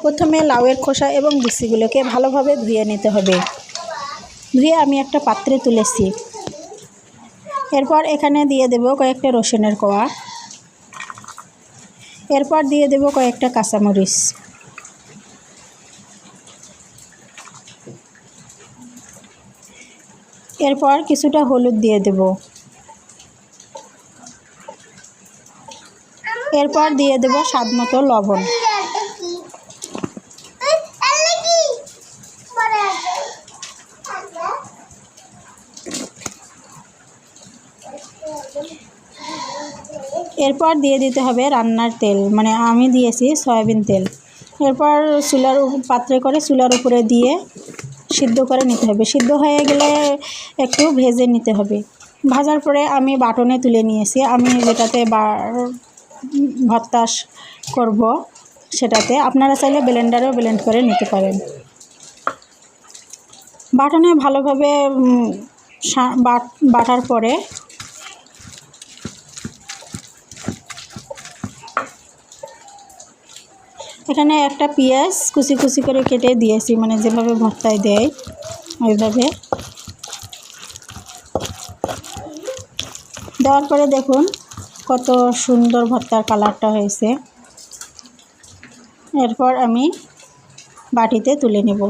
প্রথমে লাউয়ের খোসা এবং বিচিগুলোকে ভালোভাবে ধুয়ে নিতে হবে। ধুয়ে আমি একটা পাত্রে তুলেছি। এরপর এখানে দিয়ে দেব কয়েকটা রসুনের কোয়া। এরপর দিয়ে দেব কয়েকটা কাঁচামরিচ। এরপর কিছুটা হলুদ দিয়ে দেব। এরপর দিয়ে দেব স্বাদমতো লবণ। এরপর দিয়ে দিতে হবে রান্নার তেল, মানে আমি দিয়েছি সয়াবিন তেল। এরপর পাত্রে করে চুলার উপরে দিয়ে সিদ্ধ করে নিতে হবে। সিদ্ধ হয়ে গেলে একটু ভেজে নিতে হবে। ভাজার পরে আমি বাটনে তুলে নিয়েছি। আমি যেটাতে ভর্তা করব সেটাতে, আপনারা চাইলে ব্লেন্ডারেও ব্লেন্ড করে নিতে পারেন। বাটনে ভালোভাবে বাটার পরে এখানে একটা পেঁয়াজ কুচি কুচি করে কেটে দিয়েছি, মানে যেভাবে ভর্তায় দেয় ওইভাবে দেওয়ার পরে দেখুন কত সুন্দর ভর্তার কালারটা হয়েছে। এরপর আমি বাটিতে তুলে নেব।